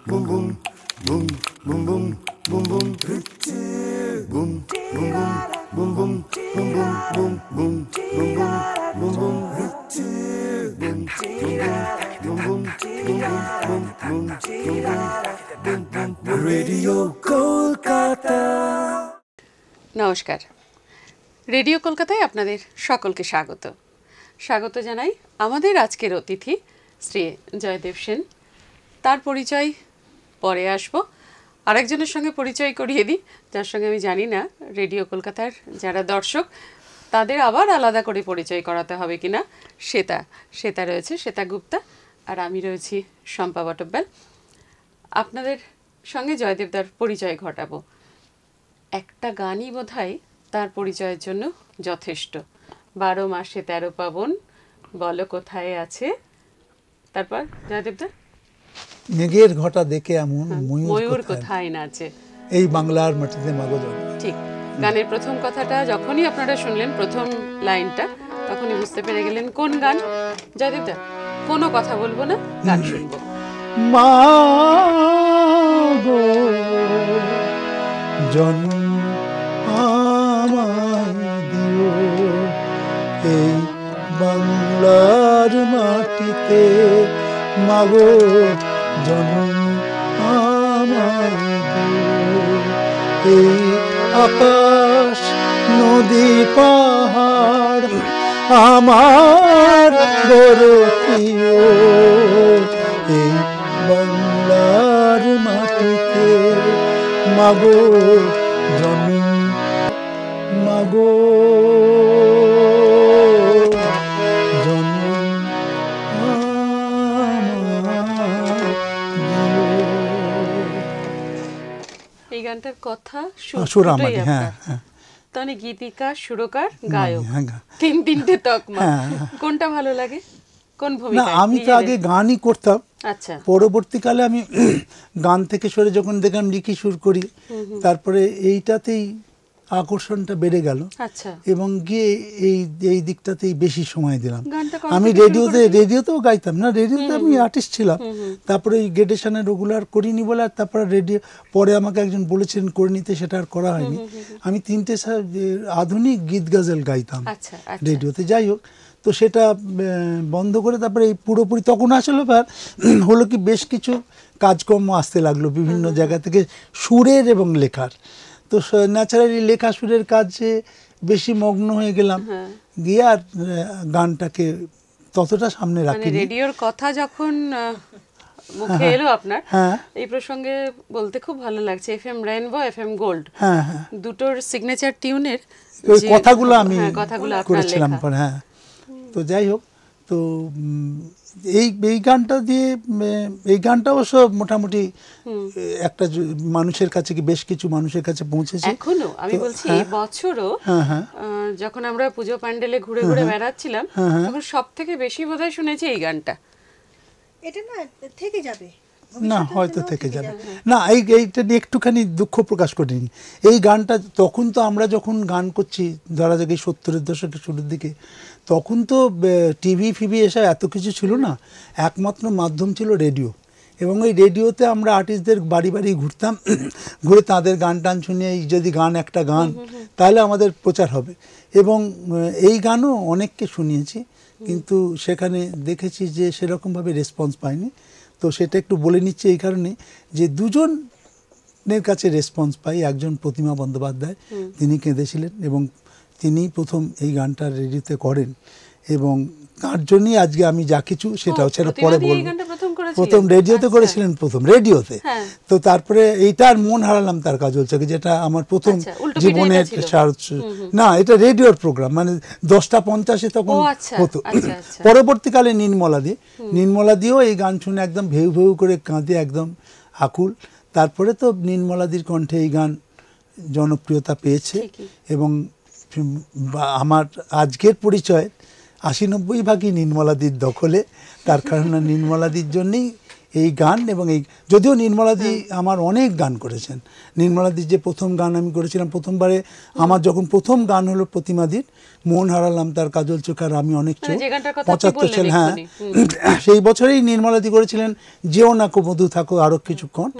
boom boom boom boom boom boom boom boom boom boom boom boom boom boom boom boom boom radio Kolkata. নমস্কার, radio কলকাতায় আপনাদের সকলকে স্বাগত জানাই। আমাদের আজকের অতিথি শ্রী জয়দেব সেন। তার পরিচয় পরে আসব। আরেকজনের সঙ্গে পরিচয় করিয়ে দিই, যার সঙ্গে আমি জানি না রেডিও কলকাতার যারা দর্শক তাদের আবার আলাদা করে পরিচয় করাতে হবে কিনা। শ্বেতা রয়েছে, শ্বেতা গুপ্তা, আর আমি রয়েছি শম্পা বটব্যাল। আপনাদের সঙ্গে জয়দেবদার পরিচয় ঘটাবো। একটা গানই বোধহয় তার পরিচয়ের জন্য যথেষ্ট। 12 মাসে 13 পাবন, বলো কোথায় আছে। তারপর জয়দেবদা, মেঘের ঘটা দেখে এমন ময়ূর কোথায় নাচে, এই বাংলার মাটিতে মাগো জল। ঠিক, গানের প্রথম কথাটা যখনই আপনারা শুনলেন, প্রথম লাইনটা, তখনই বুঝতে পেরে গেলেন কোন গান। জয়দেবদা, কোনো কথা বলবো না, গান শুনবো। মাগো জন্ম আমায় দিও এই বাংলার মাটিতে, মাগো জন্ম আমায় দিও এই আকাশ নদী পাহাড় আমার বড় প্রিয়, এই বাংলার মাটিতে মাগো জন্ম, মাগো জন্ম এই গানটার কথা সুর আমার, হ্যাঁ হ্যাঁ, তাহলে গীতিকার, সুরকার, গায়ক, তিনটে তকমা। কোনটা ভালো লাগে, কোন ভূমিকা? না, আমি তো আগে গানই করতাম। আচ্ছা, পরবর্তীকালে আমি গান থেকে সরে যখন দেখলাম লিখি সুর করি, তারপরে এইটাতেই আকর্ষণটা বেড়ে গেল। আচ্ছা, এবং গিয়ে এই দিকটাতেই বেশি সময় দিলাম। আমি রেডিওতেও গাইতাম না, রেডিওতে আমি আর্টিস্ট ছিলাম। তারপরে এই গ্রেডেশনে রেগুলার করিনি বলে, আর তারপরে রেডিও পরে আমাকে একজন বলেছিলেন করে নিতে, সেটা আর করা হয়নি। আমি 3টে আধুনিক গীত গাজল গাইতাম রেডিওতে। যাই হোক, তো সেটা বন্ধ করে তারপরে এই পুরোপুরি তখন আসলে হলো কি, বেশ কিছু কাজকর্ম আসতে লাগলো বিভিন্ন জায়গা থেকে, সুরের এবং লেখার। তো ন্যাচারালি লেখা সুরের কাজে বেশি মগ্ন হয়ে গেলাম, গিয়ে আর গানটাকে ততটা সামনে রাখি। রেডিওর কথা যখন মুখে এলো আপনার, এই প্রসঙ্গে বলতে খুব ভালো লাগছে। FM রেইনবো, FM গোল্ড, দুটোর সিগনেচার টিউনের কথাগুলো আমি করেছিলাম। হ্যাঁ, তো যাই হোক, তো এই গানটা দিয়ে, এই গানটা অবশ্য মোটামুটি একটা মানুষের কাছে, বেশ কিছু মানুষের কাছে পৌঁছেছে এখনো। আমি বলছি এই বছরও যখন আমরা পুজো প্যান্ডেলে ঘুরে ঘুরে বেড়াচ্ছিলাম, তখন সব থেকে বেশি বোধহয় শুনেছি এই গানটা। এটা না থেকে যাবে, না হয়তো থেকে যাবে না, এইটা নিয়ে একটুখানি দুঃখ প্রকাশ করিনি। এই গানটা তখন তো আমরা যখন গান করছি, ধরা যাক 70-এর দশকের শুরুর দিকে, তখন তো টিভি ফিভি এসে এত কিছু ছিল না। একমাত্র মাধ্যম ছিল রেডিও, এবং এই রেডিওতে আমরা আর্টিস্টদের বাড়ি বাড়ি ঘুরতাম, ঘুরে তাদের গান টান শুনিয়ে, যদি গান একটা গান তাহলে আমাদের প্রচার হবে। এবং এই গানও অনেককে শুনিয়েছি, কিন্তু সেখানে দেখেছি যে সেরকমভাবে রেসপন্স পাইনি। তো সেটা একটু বলে নিচ্ছি এই কারণে যে দুজনের কাছে রেসপন্স পাই। একজন প্রতিমা বন্দ্যোপাধ্যায়, তিনি কেঁদেছিলেন, এবং তিনি প্রথম এই গানটা রেডিওতে করেন, এবং তার জন্যই আজকে আমি যা কিছু সেটাও পরে বলবো। প্রথম রেডিওতে করেছিলেন, প্রথম রেডিওতে। তো তারপরে এইটার মন হারালাম তার কাজ হচ্ছে, যেটা আমার প্রথম জীবনের, না এটা রেডিওর প্রোগ্রাম, মানে 10:50 তখন হতো। পরবর্তীকালে নির্মলা দিয়েও এই গান শুনে একদম ভেউ ভেউ করে কাঁদে, একদম আকুল। তারপরে তো নির্মলাদির কণ্ঠে এই গান জনপ্রিয়তা পেয়েছে, এবং আমার আজকের পরিচয় 80-90 ভাগই নির্মলাদির দখলে। তার কারণ নির্মলাদির জন্যই এই গান এবং এই যদিও নির্মলাদি আমার অনেক গান করেছেন। নির্মলাদির যে প্রথম গান আমি করেছিলাম প্রথমবারে, আমার যখন প্রথম গান হলো প্রতিমাদির মন হারালাম তার কাজল চোখ আর আমি অনেক চোখ, যে গানটার কথা আপনি 75 সাল, বললেন হ্যাঁ এক্ষুনি। সেই বছরেই নির্মলাদি করেছিলেন যেও না কো মধু থাকো আরো কিছুক্ষণ।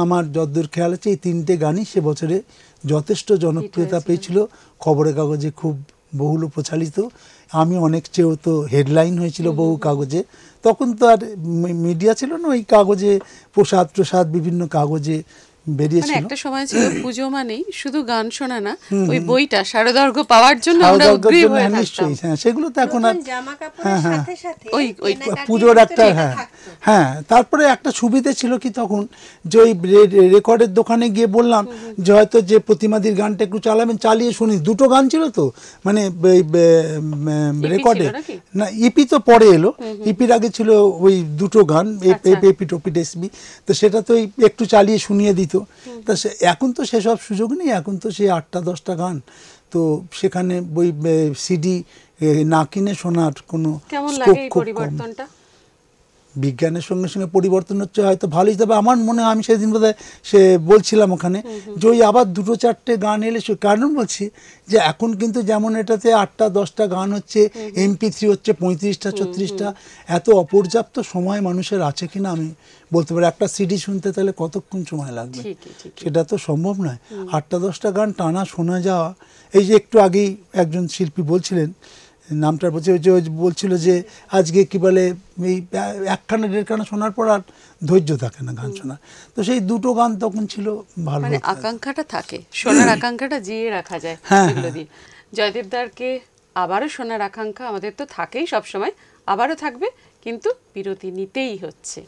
আমার যদ্দূর খেয়াল আছে এই তিনটে গানই সে বছরে যথেষ্ট জনপ্রিয়তা পেয়েছিল, খবরের কাগজে খুব বহুল প্রচালিত। আমি অনেক চেয়েও তো হেডলাইন হয়েছিল বহু কাগজে, তখন তো আর মিডিয়া ছিল না, ওই কাগজে প্রসাদ বিভিন্ন কাগজে মানে বেরিয়েছিল। একটা সময় ছিল পুজো মানেই শুধু গান শোনা না, ওই বইটা সারদর্ঘ পাওয়ার জন্য আমরা সারদার উগ্রীব জন্য, হয়ে হ্যাঁ, থাকতাম। নিশ্চয়ই, হ্যাঁ সেগুলো তো এখন আর নতুন জামা কাপড়ের সাথে সাথে ওই কেনাকাটির পুজোর একটা, ভিতরে এটা হ্যাঁ থাকতো। হ্যাঁ। তারপরে একটা সুবিধে ছিল কি তখন, যে ওই রেকর্ডের দোকানে গিয়ে বললাম যে হয়তো যে প্রতিমাদির গানটা একটু চালাবেন, চালিয়ে শুনি। দুটো গান ছিল তো, মানে রেকর্ডে নাকি? না, ইপি তো পরে এলো, ইপির আগে ছিল ওই দুটো গান, এপি টপি ডেসবি, তো সেটা তো একটু চালিয়ে শুনিয়ে দিত। তা এখন তো সেসব সুযোগ নেই, এখন তো সেই 8টা 10টা গান, তো সেখানে ওই সিডি না কিনে শোনার কোনো কেমন স্কোপ লাগে এই খুব কম। পরিবর্তনটা? বিজ্ঞানের সঙ্গে সঙ্গে পরিবর্তন হচ্ছে হয়তো ভালোই, তবে আমার মনে হয়, আমি সেদিন বোধহয় সে বলছিলাম ওখানে যে ওই আবার 2-4টে গান এলে, কারণ বলছি যে এখন কিন্তু যেমন এটাতে 8টা 10টা গান হচ্ছে, MP3 হচ্ছে 35টা 36টা, এত অপর্যাপ্ত সময় মানুষের আছে কিনা আমি বলতে পারি। একটা সিডি শুনতে তাহলে কতক্ষণ সময় লাগবে, সেটা তো সম্ভব নয়। 8টা 10টা গান টানা শোনা যাওয়া, এই যে একটু আগেই একজন শিল্পী বলছিলেন, নামটা বলছে, যে বলছিল যে আজকে কি বলে এই 1খানা 1.5খানা শোনার পর আর ধৈর্য থাকে না গান শোনার। তো সেই দুটো গান তখন ছিল ভালো। মানে আকাঙ্ক্ষাটা থাকে, শোনার আকাঙ্ক্ষাটা জিয়ে রাখা যায় এগুলো দিয়ে। জয়দেবদারকে আবারও শোনার আকাঙ্ক্ষা আমাদের তো থাকেই সব সময়, আবারও থাকবে, কিন্তু বিরতি নিতেই হচ্ছে।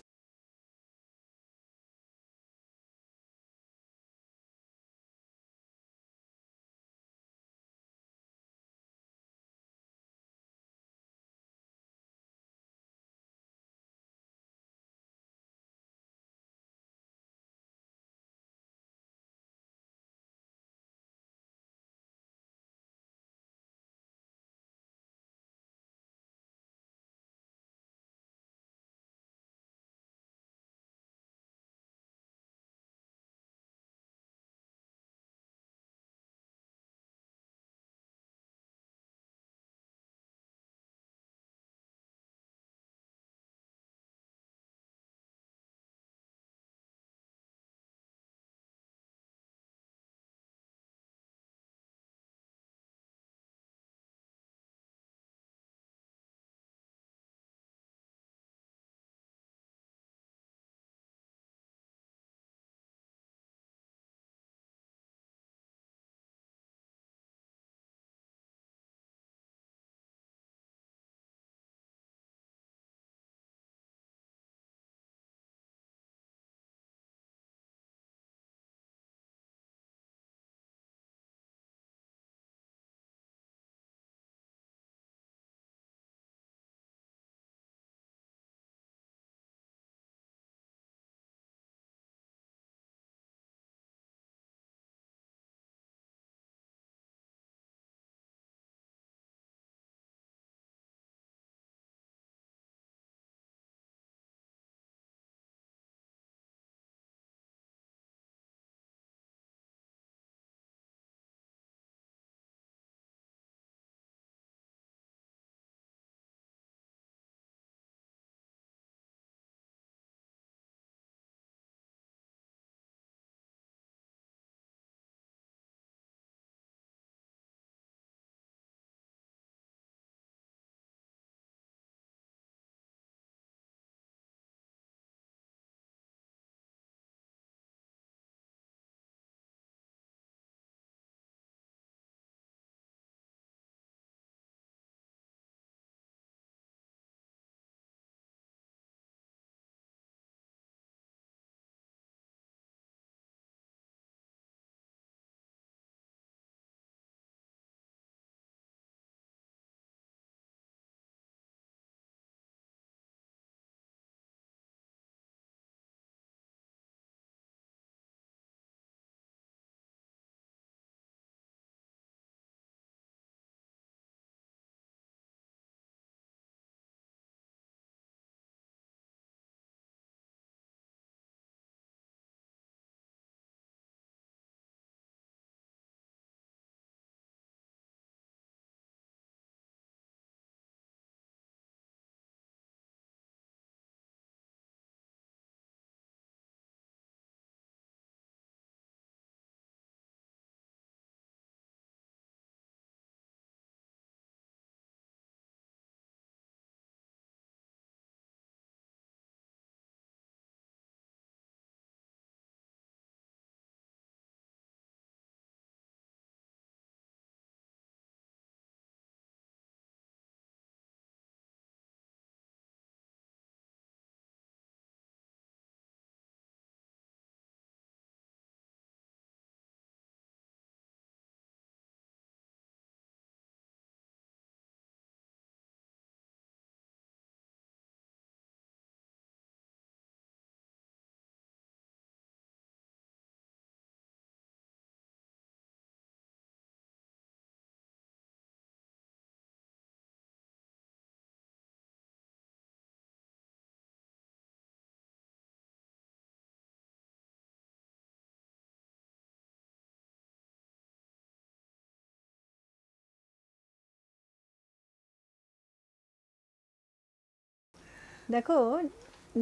দেখো,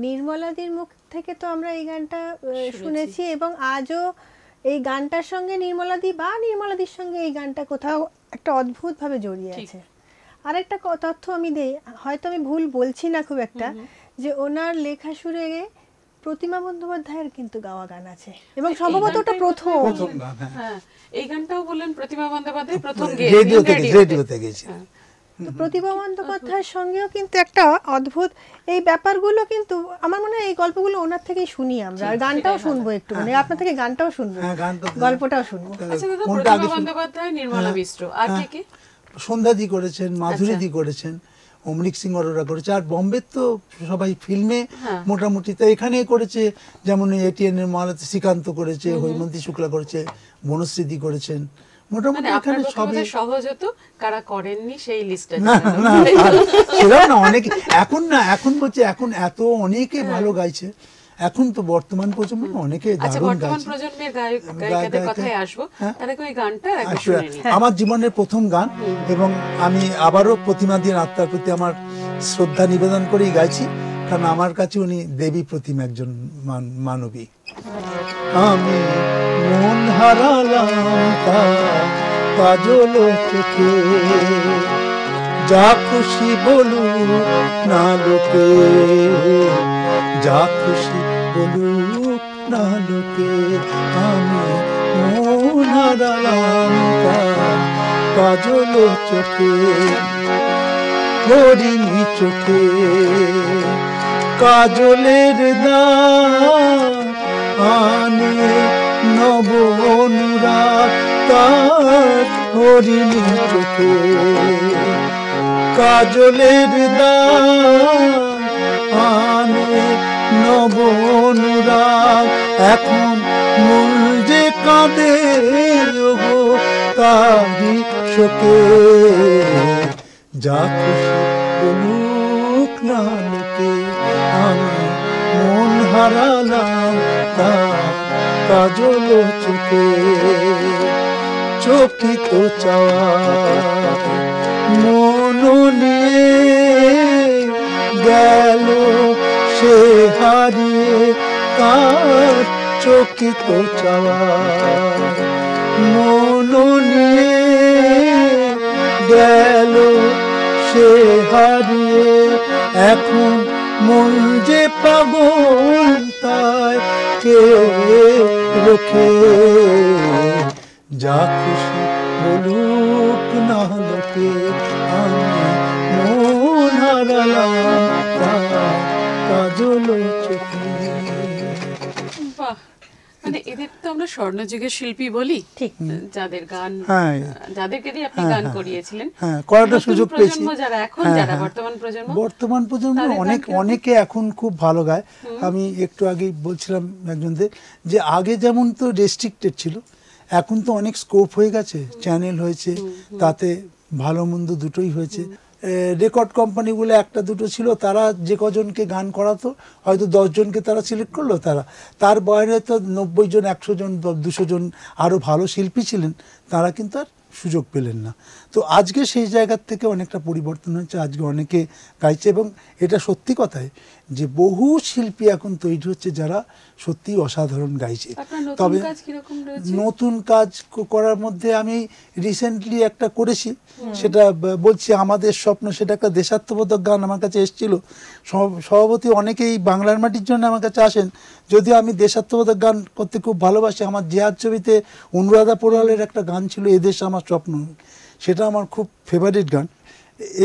নির্মলাদির মুখ থেকে তো আমরা এই গানটা শুনেছি, এবং আজও এই গানটার সঙ্গে নির্মলাদি বা নির্মলাদির সঙ্গে এই গানটা কোথাও একটা অদ্ভুতভাবে জড়িয়ে আছে। আরেকটা তথ্য আমি দেই, হয়তো আমি ভুল বলছি না খুব একটা, যে ওনার লেখা সুরে প্রতিমা বন্দ্যোপাধ্যায়ের কিন্তু গাওয়া গান আছে, এবং সম্ভবত ওটা প্রথম গান। হ্যাঁ, এই গানটাও বললেন প্রতিমা বন্দ্যোপাধ্যায় প্রথম রেডিওতে গেছে। তো প্রতিভা বন্দ্যোপাধ্যায়ের সঙ্গেও কিন্তু একটা অদ্ভুত এই ব্যাপারগুলো, কিন্তু আমার মনে হয় এই গল্পগুলো ওনার থেকেই শুনি আমরা, আর গানটাও শুনবো একটু, মানে আপনার থেকে গানটাও শুনবো, গল্পটাও শুনবো। আচ্ছা দাদা, প্রতিমা বন্দ্যোপাধ্যায়, নির্মলা মিশ্র, আর কে কে? সন্ধ্যাদি করেছেন, মাধুরীদি করেছেন, অমৃত সিং অরোরা করেছে, আর বম্বের তো সবাই ফিল্মে মোটামুটি তো এখানে করেছে, যেমন এটিএন এর মালাতে শ্রীকান্ত করেছে, হৈমন্তী শুক্লা করেছে, বনশ্রীদি করেছেন, মোটামুটি এখানে সবই সহজ হতো কারা করেননি সেই লিস্টে। না সেটাও না, অনেকে এখন বলছে, এখন এত অনেকে ভালো গাইছে, এখন তো বর্তমান প্রজন্ম অনেকে দারুণ বর্তমান গাইছে। প্রজন্মের গায়ক গায়িকাদের কথায় আসবো, তার আগে ওই গানটা একবার শুনে নিই। আমার জীবনের প্রথম গান, এবং আমি আবারও প্রতিমা দিয়ে আত্মার প্রতি আমার শ্রদ্ধা নিবেদন করেই গাইছি, কারণ আমার কাছে উনি দেবী প্রতিমা, একজন মানবী। আমি মন হারালাম তার কাজল চোখে, যা খুশি বলুক না লোকে, যা খুশি বলুক না লোকে, আমি মন হারালাম তার কাজল চোখে, হরিণী চোখে কাজলের দাগ আনে নব অনুরাগ তার, হরিণী চোখে কাজলের দাগ আনে নব অনুরাগ, এখন মন যে কাঁদে গো তারি শোকে, যা খুশি বলুক না লোকে, আমি মন হারালাম তার কাজল চোখে, চকিত চাওয়া মন নিয়ে গেল সে হারিয়ে, তার চকিত চাওয়া মন নিয়ে গেল সে হারিয়ে, এখন মন যে পাগল তাই কে রোখে, যা খুশি বলুক না লোকে, আমি মন হারালাম তার কাজল চোখে। বাহ, মানে এদের তো আমরা স্বর্ণযুগের শিল্পী বলি, ঠিক, যাদের গান, যাদেরকে দিয়ে আপনি গান করিয়েছিলেন, করাটা সুযোগ পেয়েছি। যারা এখন যারা বর্তমান প্রজন্ম অনেকে এখন খুব ভালো গায়। আমি একটু আগেই বলছিলাম একজনদের, যে আগে যেমন তো রেস্ট্রিক্টেড ছিল, এখন তো অনেক স্কোপ হয়ে গেছে, চ্যানেল হয়েছে, তাতে ভালো মন্দ দুটোই হয়েছে। রেকর্ড কোম্পানিগুলো একটা দুটো ছিল, তারা যে কজনকে গান করাতো হয়তো 10 জনকে তারা সিলেক্ট করলো, তার বাইরে তো 90 জন, 100 জন, 200 জন আরও ভালো শিল্পী ছিলেন, তারা কিন্তু আর সুযোগ পেলেন না। তো আজকে সেই জায়গার থেকে অনেকটা পরিবর্তন হয়েছে, আজকে অনেকে গাইছে, এবং এটা সত্যি কথাই যে বহু শিল্পী এখন তৈরি হচ্ছে যারা সত্যিই অসাধারণ গাইছে। তবে নতুন কাজ করার মধ্যে আমি রিসেন্টলি একটা করেছি, সেটা বলছি আমাদের স্বপ্ন, সেটা একটা দেশাত্মবোধক গান আমার কাছে এসেছিল। সভাপতি অনেকেই বাংলার মাটির জন্য আমার কাছে আসেন, যদিও আমি দেশাত্মবোধক গান করতে খুব ভালোবাসি। আমার জিহাদ ছবিতে অনুরাধা পোড়ালের একটা গান ছিল এদেশ আমার স্বপ্ন, সেটা আমার খুব ফেভারিট গান।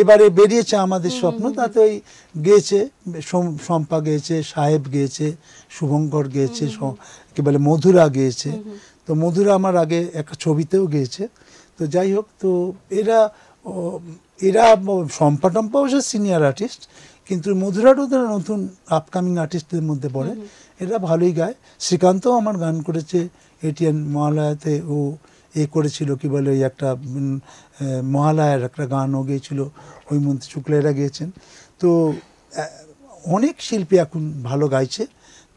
এবারে বেরিয়েছে আমাদের স্বপ্ন, তাতে ওই গেয়েছে শম্পা গেয়েছে, সাহেব গেয়েছে, শুভঙ্কর গেয়েছে, কি বলে মধুরা গেয়েছে। তো মধুরা আমার আগে একটা ছবিতেও গেয়েছে। তো যাই হোক, তো এরা শম্পা টম্পা অবশ্য সিনিয়র আর্টিস্ট, কিন্তু মধুরাটাও তারা নতুন আপকামিং আর্টিস্টদের মধ্যে পড়ে, এরা ভালোই গায়। শ্রীকান্তও আমার গান করেছে এটিএন মহালয়াতে, ও করেছিল কি বলে ওই একটা মহালয়ার একটা গানও গেয়েছিল, হৈমন্তী শুক্লা এরা গিয়েছেন। তো অনেক শিল্পী এখন ভালো গাইছে।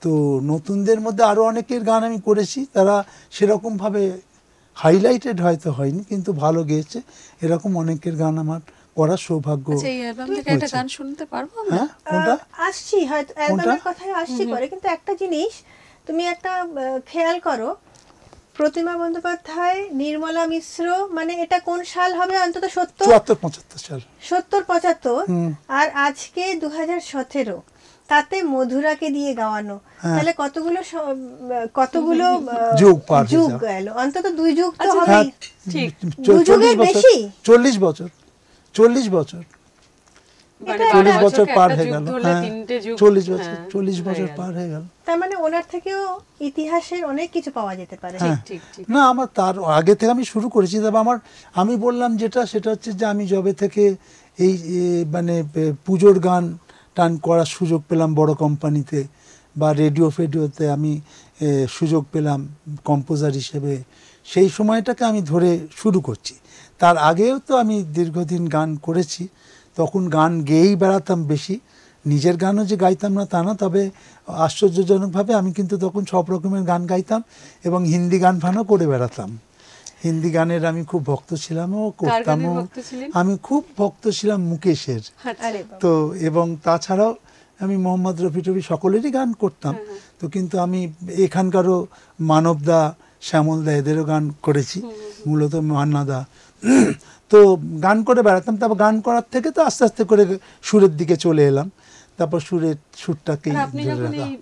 তো নতুনদের মধ্যে আরও অনেকের গান আমি করেছি, তারা সেরকমভাবে হাইলাইটেড হয়তো হয়নি, কিন্তু ভালো গেয়েছে। এরকম অনেকের গান আমার করার সৌভাগ্য। আচ্ছা, এই অ্যালবাম থেকে একটা গান শুনতে পারবো আমরা? হ্যাঁ, কোনটা? আসছি হয়তো অ্যালবামের কথায় আসছি পরে, কিন্তু একটা জিনিস তুমি একটা খেয়াল করো, প্রতিমা বন্দ্যোপাধ্যায়, নির্মলা মিশ্র, মানে এটা কোন সাল হবে? অন্তত 74-75 সাল। 70-75, আর আজকে 2017, তাতে মধুরাকে দিয়ে গাওয়ানো, তাহলে কতগুলো যুগ পার হয়ে যুগ যাবে। গেল, অন্তত 2 যুগ তো আচ্ছা, হবেই। ঠিক। 2 যুগের বেশি। 40 বছর 40 বছর মানে 40 12 বছর বছরকে পার একটা হয়ে যুগ গেল। ধরলে হ্যাঁ, 3টে যুগ, 40 বছর, হ্যাঁ, 40 হয়ে বছর গেল। পার হয়ে গেল। তার মানে ওনার থেকেও ইতিহাসের অনেক কিছু পাওয়া যেতে পারে। হ্যাঁ। ঠিক ঠিক। না, আমার তার আগে থেকে আমি শুরু করেছি, তবে আমি বললাম সেটা হচ্ছে যে আমি যবে থেকে এই মানে পুজোর গান টান করার সুযোগ পেলাম বড় কোম্পানিতে বা ফেডিওতে আমি সুযোগ পেলাম কম্পোজার হিসেবে, সেই সময়টাকে আমি ধরে শুরু করছি। তার আগেও তো আমি দীর্ঘদিন গান করেছি, তখন গান গেয়েই বেড়াতাম বেশি, নিজের গানও যে গাইতাম না তা না, তবে আশ্চর্যজনকভাবে আমি কিন্তু তখন সব রকমের গান গাইতাম এবং হিন্দি গান ফানও করে বেড়াতাম। হিন্দি গানের আমি খুব ভক্ত ছিলাম ও কার গানের করতামও। ভক্ত ছিলেন? আমি খুব ভক্ত ছিলাম মুকেশের। আরে বাবা। তো এবং তাছাড়াও আমি মোহাম্মদ রফি টফি সকলেরই গান করতাম। তো কিন্তু আমি এখানকারও মানবদা, শ্যামলদা এদেরও গান করেছি, মূলত মান্নাদা। তো গান করে বেড়াতাম। তারপর গান করার থেকে তো আস্তে আস্তে করে সুরের দিকে চলে এলাম, তারপর সুরটাকেই আর আপনি ধরে যখন রাখা। এই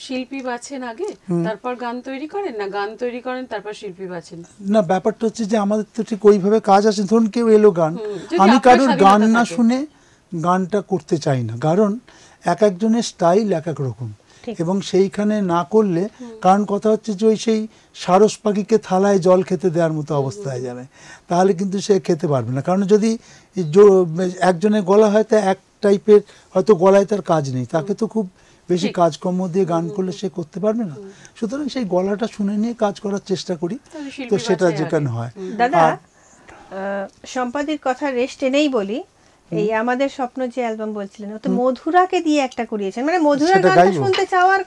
শিল্পী বাছেন আগে, তারপর গান তৈরি করেন, না গান তৈরি করেন তারপর শিল্পী বাছেন? না, ব্যাপারটা হচ্ছে যে আমাদের তো ঠিক ওইভাবে কাজ আছে, ধরুন কেউ এলো গান, যদি আমি আপনার কারোর গান স্বাধীনতা না থাকে। শুনে গানটা করতে চাই না, কারণ এক একজনের স্টাইল এক এক রকম, এবং সেইখানে না করলে, কারণ কথা হচ্ছে যে ওই সেই সারস পাখিকে থালায় জল খেতে দেওয়ার মতো অবস্থা হয়ে যাবে, তাহলে কিন্তু সে খেতে পারবে না। কারণ যদি একজনের গলা হয়তো এক টাইপের, হয়তো গলায় তার কাজ নেই, তাকে তো খুব বেশি কাজকর্ম দিয়ে গান করলে সে করতে পারবে না। সুতরাং সেই গলাটা শুনে নিয়ে কাজ করার চেষ্টা করি, তাহলে শিল্পী তো সেটা বাছাই যেখানে আগে। হয়। দাদা, আর সম্পাদির কথা রেস্ট এনেই বলি, এই আমাদের স্বপ্ন যে অ্যালবাম বলছিলেন, ও তো মধুরাকে দিয়ে একটা করিয়েছেন, মানে মধুরার সেটা গানটা গাইবো। শুনতে চাওয়ার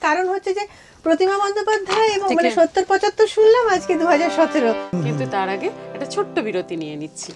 কারণ হচ্ছে যে প্রতিমা বন্দ্যোপাধ্যায় এবং মানে থেকে- 70-75 শুনলাম, আজকে 2017। কিন্তু তার আগে একটা ছোট্ট বিরতি নিয়ে নিচ্ছি।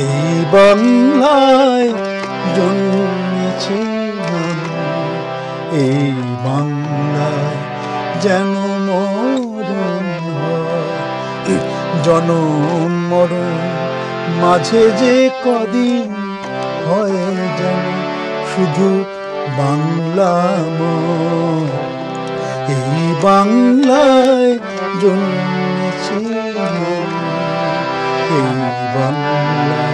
এই বাংলায় জন্মেছি আমি, এই বাংলায় যেন মরণ হয়। জনম মরণ মাঝে যে কদিন হয় যেন শুধু বাংলাময়। এই বাংলায় জন্মেছি আমি, এই বাংলায়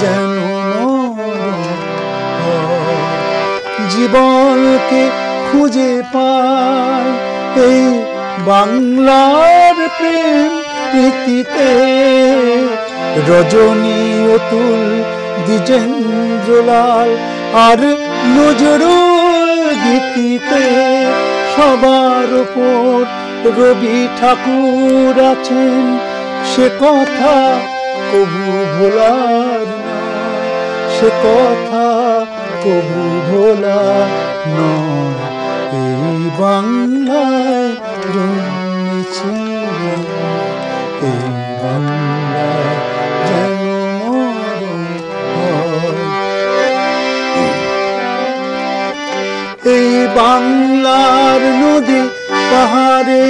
যেন মরণ হয়। জীবনকে খুঁজে পায় এই বাংলার প্রেম প্রীতিতে, রজনী অতুল দ্বিজেন্দ্রলাল আর নজরুল গীতিতে। সবার উপর রবি ঠাকুর আছেন, সে কথা কবু ভোলার নয়, সে কথা কবু ভোলার নয়। এই বাংলায় জন্মেছি আমি, এই বাংলায় যেন মরণ হয়। এই বাংলার নদী পাহাড়ে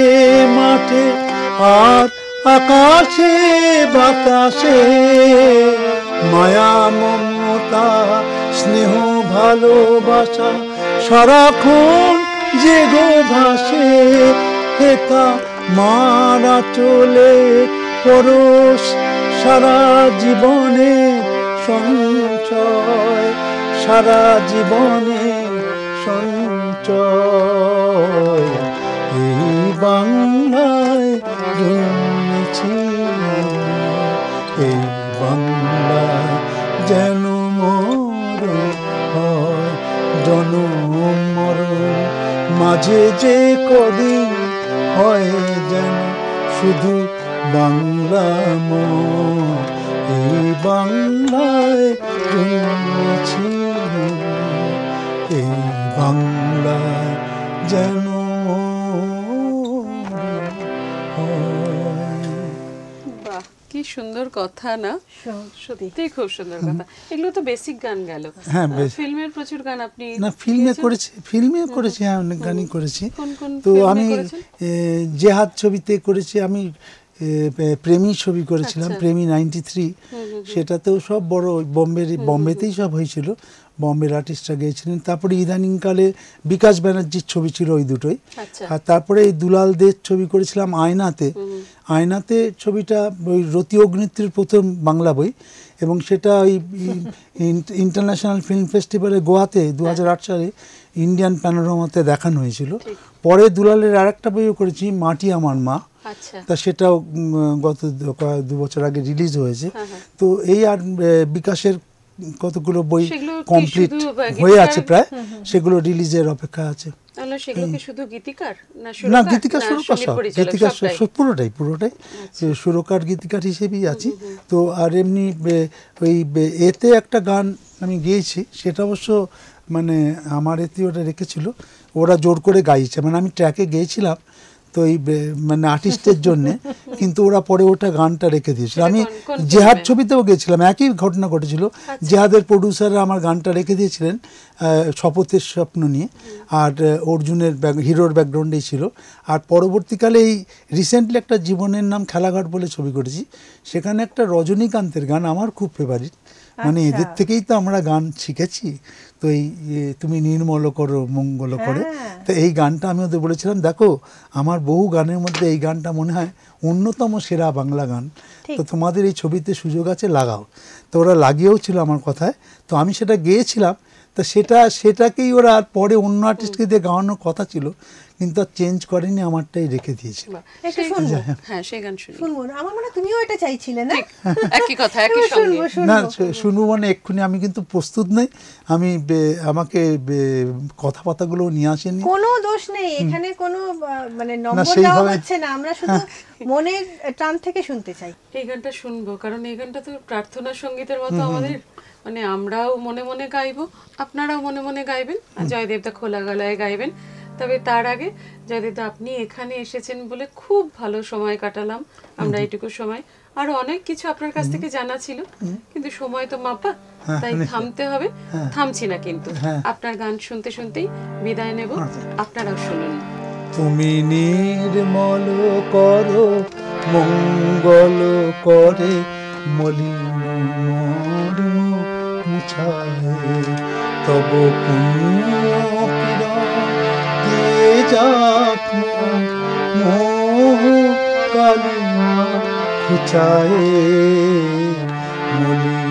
মাঠে আর আকাশে বাতাসে, মায়া মমতা স্নেহ ভালোবাসা সারাক্ষণ যে গো ভাসে। হেতা মারা চলে পরশ সারা জীবনে সঞ্চয়, সারা জীবনে সঞ্চয়। এই বাংলায় জন্মেছি আমি, এই বাংলায় যেন মরণ হয়। জনম মরণ মাঝে যে কদিন হয় যেন শুধু বাংলাময়। এই বাংলায় জন্মেছি আমি, এই বাংলায় যেন বাহ, কি সুন্দর কথা না? সত্যি সত্যি খুব সুন্দর কথা। এগুলো তো বেসিক গান গেল। হ্যাঁ, বেশ। ফিল্মের প্রচুর গান আপনি না ফিল্মে গেয়েছেন? করেছি, ফিল্মে করেছি, হ্যাঁ অনেক গানই করেছি। কোন কোন তো ফিল্মে আমি করেছেন? জেহাদ ছবিতে করেছি, আমি প্রেমী ছবি করেছিলাম, আচ্ছা। প্রেমী 93, সেটাতেও সব বড় বম্বেতেই সব হয়েছিল, বম্বের আর্টিস্টরা গিয়েছিলেন। তারপরে ইদানিংকালে বিকাশ ব্যানার্জির ছবি ছিল ওই দুটোই। আচ্ছা। আর তারপরে এই দুলাল দের ছবি করেছিলাম আয়নাতে। আয়নাতে ছবিটা ওই রতি অগ্নিত্রীর প্রথম বাংলা বই, এবং সেটা ওই ইন্টারন্যাশনাল ফিল্ম ফেস্টিভ্যালে গোয়াতে 2008 সালে ইন্ডিয়ান প্যানোরামাতে দেখানো হয়েছিল। পরে দুলালের আরেকটা বইও করেছি, মাটি আমার মা। আচ্ছা। তা সেটাও গত 2 বছর আগে রিলিজ হয়েছে। তো এই আর বিকাশের কতগুলো বই সেগুলো কি কমপ্লিট শুধু হয়ে গীতিকার? আছে প্রায়, সেগুলো রিলিজের অপেক্ষা আছে। তাহলে সেগুলো কি শুধু গীতিকার না না সুরকার? গীতিকার না সুরকার সঙ্গীত সব, পরিচালক গীতিকার সবটাই? পুরোটাই সুরকার গীতিকার হিসেবেই আছি। তো আর এমনি ওই এতে একটা গান আমি গেয়েছি, সেটা অবশ্য মানে আমার এতে ওটা রেখেছিল, ওরা জোর করে গাইছে, মানে আমি ট্র্যাকে গেয়েছিলাম তো এই মানে আর্টিস্টের জন্যে, কিন্তু ওরা পরে ওটা গানটা রেখে দিয়েছিল। আমি কোন জেহাদ ফিল্মে? ছবিতেও গেছিলাম, একই ঘটনা ঘটেছিল। জেহাদের প্রডিউসাররা আমার গানটা রেখে দিয়েছিলেন শপথের স্বপ্ন নিয়ে, আর অর্জুনের হিরোর ব্যাকগ্রাউন্ডেই ছিল। আর পরবর্তীকালে এই রিসেন্টলি একটা জীবনের নাম খেলাঘাট বলে ছবি করেছি, সেখানে একটা রজনীকান্তের গান আমার খুব ফেভারিট, মানে এদের থেকেই তো আমরা গান শিখেছি। তো এই তুমি নির্মল করো মঙ্গল করে, তো এই গানটা আমি ওদের বলেছিলাম, দেখো আমার বহু গানের মধ্যে এই গানটা মনে হয় অন্যতম সেরা বাংলা গান, তো তোমাদের এই ছবিতে সুযোগ আছে, লাগাও। তো ওরা লাগিয়েও ছিল আমার কথায়, তো আমি সেটা গেয়েছিলাম। তো সেটাকেই ওরা আর পরে অন্য আর্টিস্টকে দিয়ে গাওয়ানোর কথা ছিল, কিন্তু আর চেঞ্জ করেনি, আমারটাই রেখে দিয়েছিল। একটু শুনবো। হ্যাঁ, সেই গান শুনি। শুনবো, আমার মনে হয় তুমিও এটা চাইছিলে না? একই কথা, একই সঙ্গে। না শুনবো মানে এক্ষুনি আমি কিন্তু প্রস্তুত নই, আমি আমাকে কথাবার্তাগুলো নিয়ে আসেনি। কোনো দোষ নেই এখানে, কোনো মানে নম্বর সেইভাবে- দেওয়া হচ্ছে না, আমরা শুধু মনের টান থেকে শুনতে চাই। এই গানটা শুনবো, কারণ এই গানটা তো প্রার্থনা সঙ্গীতের মতো আমাদের, মানে আমরাও মনে মনে গাইবো, আপনারাও মনে মনে গাইবেন, আর জয়দেবদা খোলা গলায় গাইবেন। তবে তার আগে জয়দেবদা, আপনি এখানে এসেছেন বলে খুব ভালো সময় কাটালাম আমরা, এইটুকু সময় আরো অনেক কিছু আপনার কাছ থেকে জানা ছিল, কিন্তু সময় তো মাপা, তাই থামতে হবে। থামছি না কিন্তু, আপনার গান শুনতে শুনতেই বিদায় নেব। আপনারাও শুনুন। তুমি নির্মল করো মঙ্গল করে মলিন মুছায়, তব পুণ্য যাক মোহ কালিমা খুচায় মলিন